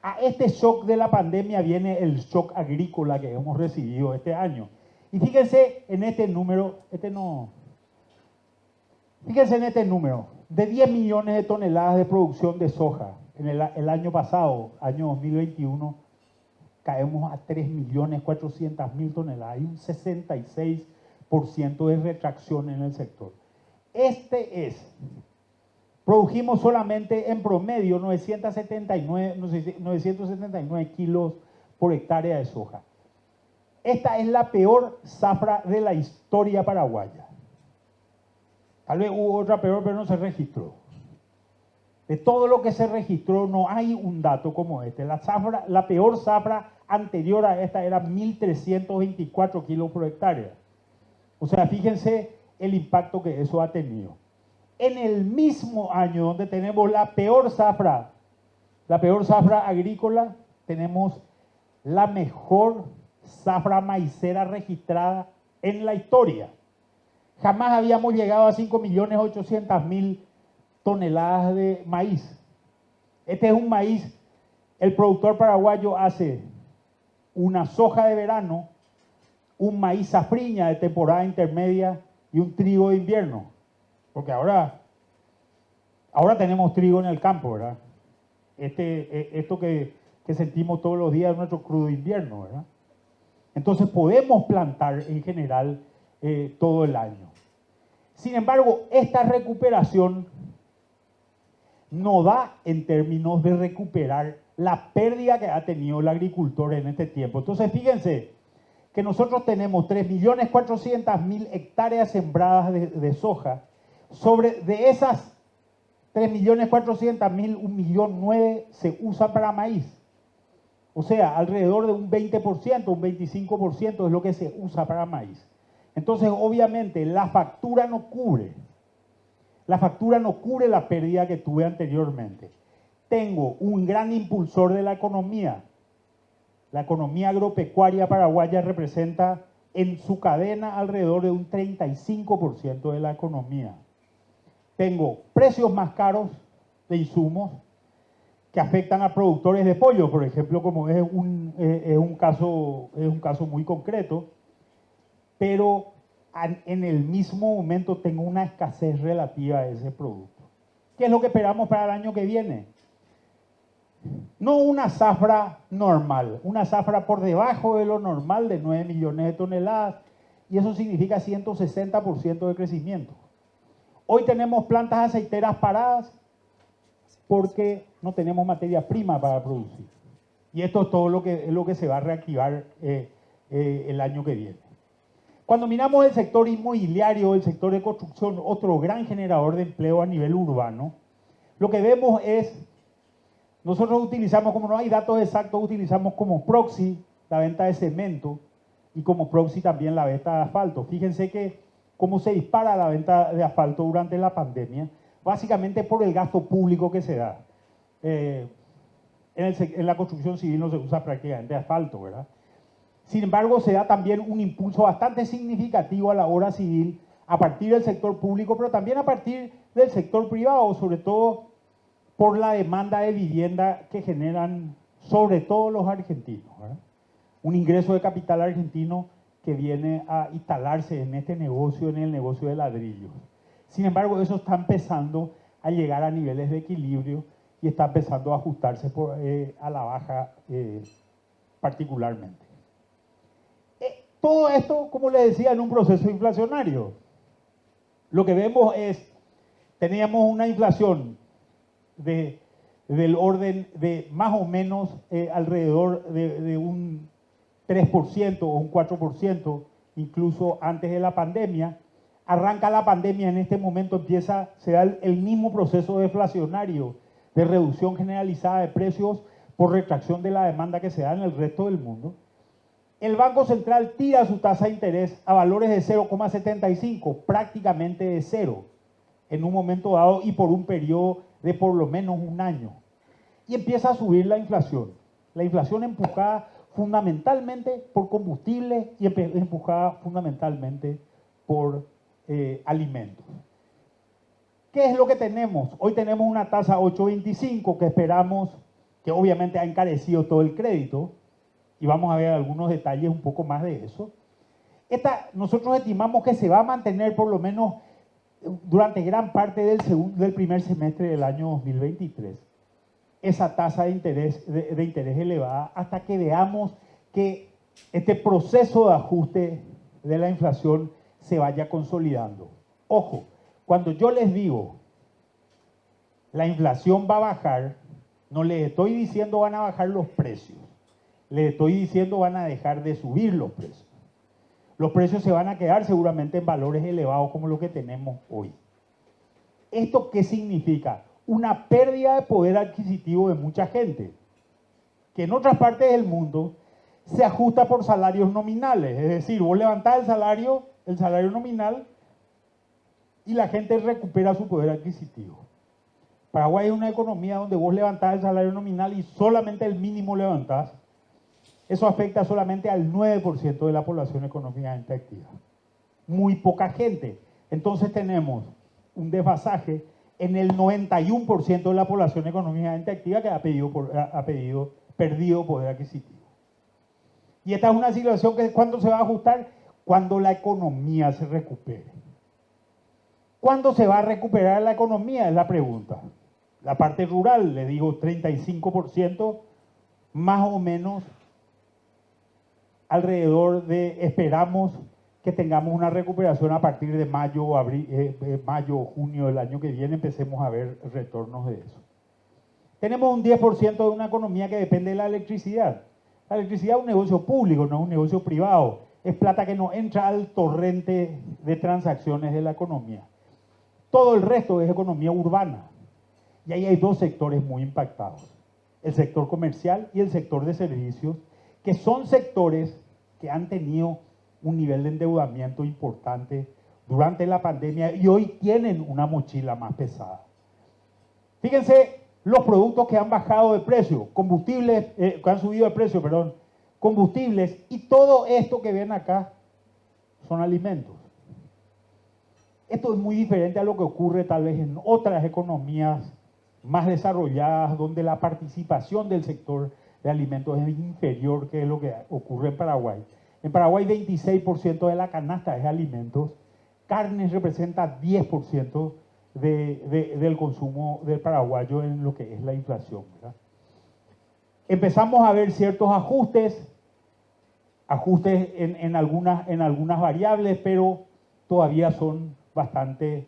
A este shock de la pandemia viene el shock agrícola que hemos recibido este año. Y fíjense en este número, fíjense en este número, de 10 millones de toneladas de producción de soja en el año pasado, año 2021, caemos a 3.400.000 toneladas. Hay un 66% de retracción en el sector. Produjimos solamente en promedio 979 kilos por hectárea de soja. Esta es la peor zafra de la historia paraguaya. Tal vez hubo otra peor, pero no se registró. De todo lo que se registró, no hay un dato como este. La peor zafra anterior a esta era 1.324 kilos por hectárea. O sea, fíjense el impacto que eso ha tenido. En el mismo año donde tenemos la peor zafra agrícola, tenemos la mejor zafra maicera registrada en la historia. Jamás habíamos llegado a 5.800.000 toneladas de maíz. Este es un maíz, el productor paraguayo hace una soja de verano, un maíz safriña de temporada intermedia y un trigo de invierno. Porque ahora tenemos trigo en el campo, ¿verdad? Esto que sentimos todos los días es nuestro crudo invierno, ¿verdad? Entonces podemos plantar en general todo el año. Sin embargo, esta recuperación no da en términos de recuperar la pérdida que ha tenido el agricultor en este tiempo. Entonces, fíjense que nosotros tenemos 3.400.000 hectáreas sembradas de soja. De esas 3.400.000, 1.900.000 se usa para maíz. O sea, alrededor de un 20%, un 25% es lo que se usa para maíz. Entonces, obviamente, la factura no cubre la pérdida que tuve anteriormente. Tengo un gran impulsor de la economía. La economía agropecuaria paraguaya representa en su cadena alrededor de un 35% de la economía. Tengo precios más caros de insumos que afectan a productores de pollo, por ejemplo, como es un caso muy concreto, pero en el mismo momento tengo una escasez relativa de ese producto. ¿Qué es lo que esperamos para el año que viene? No una zafra normal, una zafra por debajo de lo normal de 9 millones de toneladas, y eso significa 160% de crecimiento. Hoy tenemos plantas aceiteras paradas porque no tenemos materia prima para producir. Y esto es todo lo que se va a reactivar el año que viene. Cuando miramos el sector inmobiliario, el sector de construcción, otro gran generador de empleo a nivel urbano, lo que vemos es, nosotros utilizamos, como no hay datos exactos, utilizamos como proxy la venta de cemento y como proxy también la venta de asfalto. Fíjense que cómo se dispara la venta de asfalto durante la pandemia, básicamente por el gasto público que se da. En la construcción civil no se usa prácticamente asfalto, ¿verdad? Sin embargo, se da también un impulso bastante significativo a la obra civil a partir del sector público, pero también a partir del sector privado, sobre todo por la demanda de vivienda que generan sobre todo los argentinos, ¿verdad? Un ingreso de capital argentino que viene a instalarse en este negocio, en el negocio de ladrillos. Sin embargo, eso está empezando a llegar a niveles de equilibrio y está empezando a ajustarse a la baja particularmente. Todo esto, como les decía, en un proceso inflacionario. Lo que vemos es, teníamos una inflación del orden de más o menos alrededor de un 3% o un 4%, incluso antes de la pandemia. Arranca la pandemia, en este momento se da el mismo proceso deflacionario de reducción generalizada de precios por retracción de la demanda que se da en el resto del mundo. El Banco Central tira su tasa de interés a valores de 0,75, prácticamente de cero, en un momento dado y por un periodo de por lo menos un año. Y empieza a subir la inflación. La inflación empujada fundamentalmente por combustible y empujada fundamentalmente por alimentos. ¿Qué es lo que tenemos? Hoy tenemos una tasa 8,25 que esperamos que obviamente ha encarecido todo el crédito, y vamos a ver algunos detalles un poco más de eso. Nosotros estimamos que se va a mantener por lo menos durante gran parte del primer semestre del año 2023 esa tasa de interés elevada hasta que veamos que este proceso de ajuste de la inflación se vaya consolidando. Ojo, cuando yo les digo la inflación va a bajar, no les estoy diciendo van a bajar los precios, les estoy diciendo van a dejar de subir los precios. Los precios se van a quedar seguramente en valores elevados como los que tenemos hoy. ¿Esto qué significa? Una pérdida de poder adquisitivo de mucha gente, que en otras partes del mundo se ajusta por salarios nominales. Es decir, vos levantás el salario nominal, y la gente recupera su poder adquisitivo. Paraguay es una economía donde vos levantás el salario nominal y solamente el mínimo levantás. Eso afecta solamente al 9% de la población económicamente activa. Muy poca gente. Entonces tenemos un desfasaje en el 91% de la población económicamente activa que ha perdido poder adquisitivo. Y esta es una situación que ¿cuándo se va a ajustar? Cuando la economía se recupere. ¿Cuándo se va a recuperar la economía? Es la pregunta. La parte rural, le digo 35%, más o menos alrededor de, esperamos que tengamos una recuperación a partir de mayo o junio del año que viene, empecemos a ver retornos de eso. Tenemos un 10% de una economía que depende de la electricidad. La electricidad es un negocio público, no es un negocio privado. Es plata que no entra al torrente de transacciones de la economía. Todo el resto es economía urbana. Y ahí hay dos sectores muy impactados. El sector comercial y el sector de servicios, que son sectores que han tenido un nivel de endeudamiento importante durante la pandemia y hoy tienen una mochila más pesada. Fíjense los productos que han bajado de precio, combustibles, que han subido de precio, perdón, combustibles, y todo esto que ven acá son alimentos. Esto es muy diferente a lo que ocurre tal vez en otras economías más desarrolladas, donde la participación del sector de alimentos es inferior que lo que ocurre en Paraguay. En Paraguay 26% de la canasta es alimentos, carnes representa 10% del consumo del paraguayo en lo que es la inflación, ¿verdad? Empezamos a ver ciertos ajustes en algunas variables, pero todavía son bastante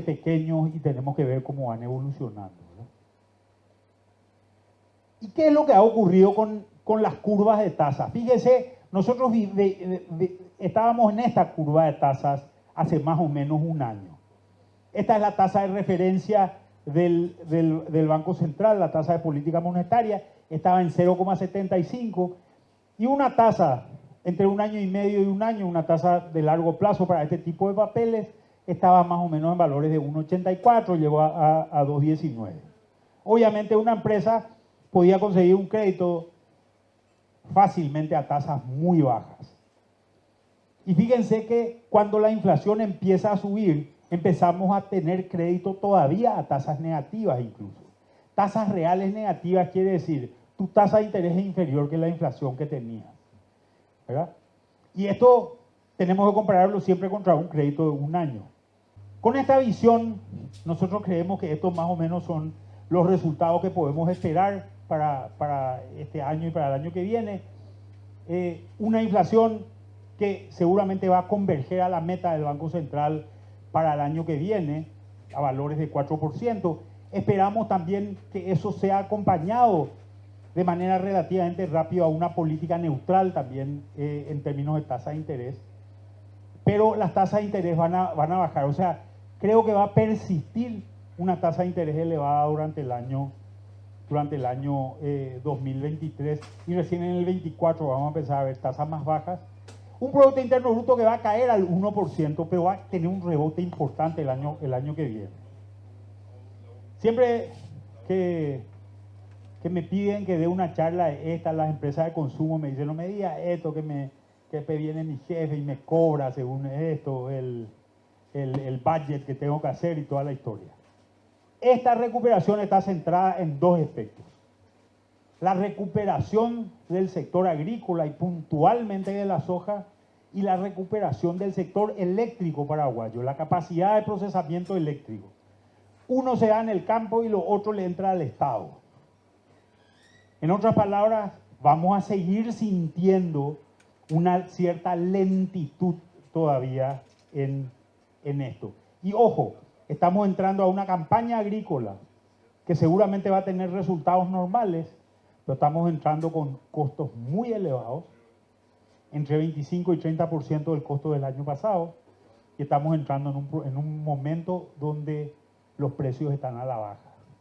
pequeños y tenemos que ver cómo van evolucionando, ¿verdad? ¿Y qué es lo que ha ocurrido con las curvas de tasas? Fíjese, nosotros estábamos en esta curva de tasas hace más o menos un año. Esta es la tasa de referencia del Banco Central, la tasa de política monetaria, estaba en 0,75, y una tasa entre un año y medio y un año, una tasa de largo plazo para este tipo de papeles, estaba más o menos en valores de 1,84, llegó a 2,19. Obviamente una empresa podía conseguir un crédito fácilmente a tasas muy bajas. Y fíjense que cuando la inflación empieza a subir, empezamos a tener crédito todavía a tasas negativas incluso. Tasas reales negativas quiere decir, tu tasa de interés es inferior que la inflación que tenías, ¿verdad? Y esto tenemos que compararlo siempre contra un crédito de un año. Con esta visión, nosotros creemos que estos más o menos son los resultados que podemos esperar para este año y para el año que viene. Una inflación que seguramente va a converger a la meta del Banco Central para el año que viene, a valores de 4%. Esperamos también que eso sea acompañado de manera relativamente rápida a una política neutral también en términos de tasa de interés. Pero las tasas de interés van a bajar. O sea, creo que va a persistir una tasa de interés elevada durante el año 2023, y recién en el 24 vamos a empezar a ver tasas más bajas. Un Producto Interno Bruto que va a caer al 1%, pero va a tener un rebote importante el año que viene. Siempre que me piden que dé una charla de esta, las empresas de consumo me dicen, no me digas esto, que viene mi jefe y me cobra según esto, el budget que tengo que hacer y toda la historia. Esta recuperación está centrada en dos aspectos. la recuperación del sector agrícola y puntualmente de la soja y la recuperación del sector eléctrico paraguayo, la capacidad de procesamiento eléctrico. Uno se da en el campo y lo otro le entra al Estado. En otras palabras, vamos a seguir sintiendo una cierta lentitud todavía en esto. Y ojo, estamos entrando a una campaña agrícola que seguramente va a tener resultados normales, pero estamos entrando con costos muy elevados, entre 25 y 30% del costo del año pasado, y estamos entrando en un momento donde los precios están a la baja.